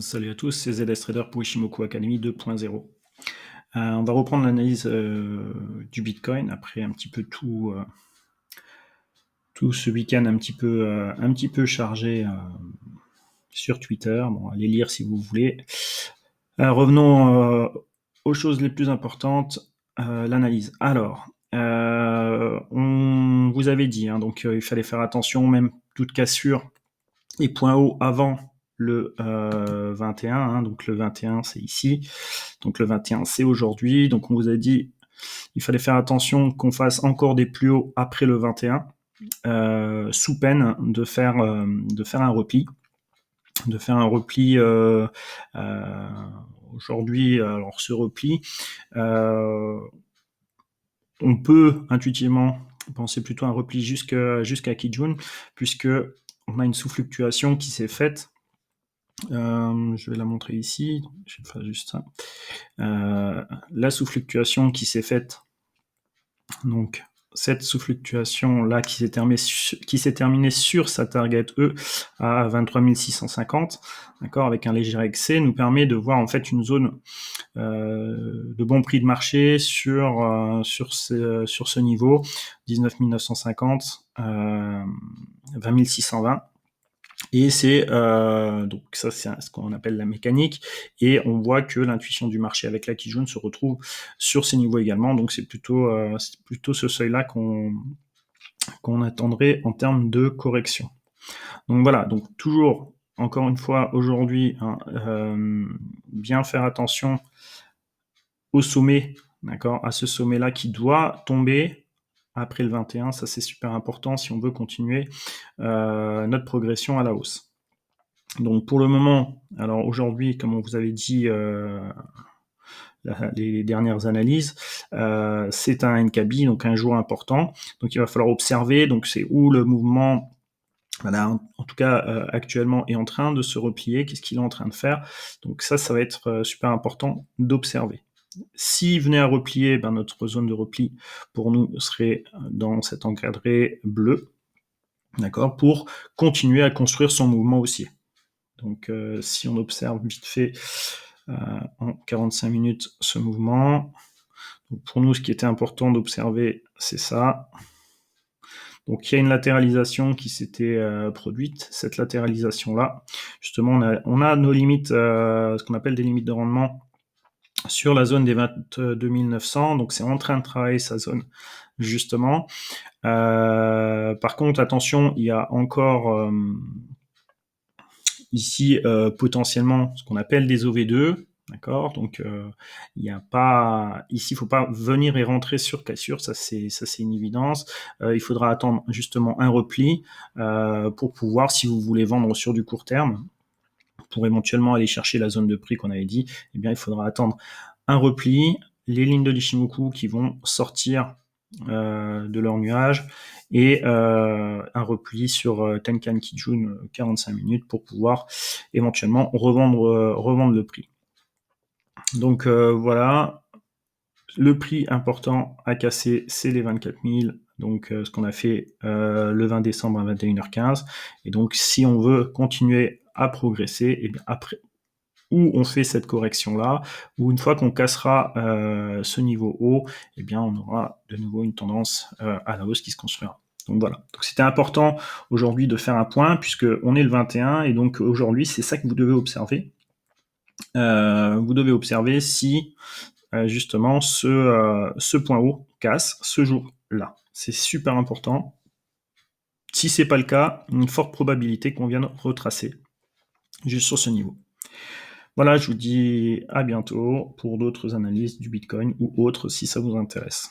Salut à tous, c'est ZS Trader pour Ishimoku Academy 2.0. On va reprendre l'analyse du Bitcoin après un petit peu tout ce week-end un petit peu chargé sur Twitter. Bon, allez lire si vous voulez. Revenons aux choses les plus importantes, l'analyse. Alors, on vous avait dit, donc il fallait faire attention, même toute cassure et point haut avant le 21, donc le 21 c'est ici, donc le 21 c'est aujourd'hui, donc on vous a dit il fallait faire attention qu'on fasse encore des plus hauts après le 21, sous peine de faire un repli, aujourd'hui. Alors ce repli, on peut intuitivement penser plutôt à un repli jusqu'à Kijun, puisque on a une sous-fluctuation qui s'est faite. Je vais la montrer ici, je vais faire juste ça. La sous-fluctuation qui s'est faite, donc cette sous-fluctuation là qui s'est terminée sur sa target E à 23 650, d'accord, avec un léger excès, nous permet de voir en fait une zone de bon prix de marché sur ce niveau 19 950, 20 620. Et c'est donc ça, c'est ce qu'on appelle la mécanique, et on voit que l'intuition du marché avec la Kijun se retrouve sur ces niveaux également. Donc c'est plutôt ce seuil-là qu'on attendrait en termes de correction. Donc voilà, donc toujours encore une fois aujourd'hui, bien faire attention au sommet, d'accord, à ce sommet-là qui doit tomber après le 21. Ça c'est super important si on veut continuer notre progression à la hausse. Donc pour le moment, alors aujourd'hui, comme on vous avait dit les dernières analyses, c'est un NKB, donc un jour important. Donc il va falloir observer, donc c'est où le mouvement, voilà, en tout cas actuellement est en train de se replier, qu'est-ce qu'il est en train de faire. Donc ça va être super important d'observer. S'il venait à replier, notre zone de repli pour nous serait dans cet encadré bleu, d'accord, pour continuer à construire son mouvement haussier. Donc si on observe vite fait en 45 minutes ce mouvement, donc pour nous ce qui était important d'observer c'est ça. Donc il y a une latéralisation qui s'était produite. Cette latéralisation là, justement on a nos limites, ce qu'on appelle des limites de rendement sur la zone des 22 900, donc c'est en train de travailler sa zone justement. Par contre attention, il y a encore ici potentiellement ce qu'on appelle des OV2, d'accord, donc il n'y a pas ici, il faut pas venir et rentrer sur cassure, ça c'est une évidence. Il faudra attendre justement un repli pour pouvoir, si vous voulez vendre sur du court terme, pour éventuellement aller chercher la zone de prix qu'on avait dit, eh bien il faudra attendre un repli, les lignes de l'Ishimoku qui vont sortir de leur nuage, et un repli sur Tenkan Kijun 45 minutes pour pouvoir éventuellement revendre le prix. Donc voilà, le prix important à casser, c'est les 24 000, donc ce qu'on a fait le 20 décembre à 21h15. Et donc si on veut continuer à progresser, et bien après, où on fait cette correction-là, ou une fois qu'on cassera ce niveau haut, eh bien on aura de nouveau une tendance à la hausse qui se construira. Donc voilà. Donc c'était important aujourd'hui de faire un point, puisque on est le 21, et donc aujourd'hui c'est ça que vous devez observer. Vous devez observer si justement ce point haut casse ce jour-là. C'est super important. Si c'est pas le cas, une forte probabilité qu'on vienne retracer juste sur ce niveau. Voilà, je vous dis à bientôt pour d'autres analyses du Bitcoin ou autres si ça vous intéresse.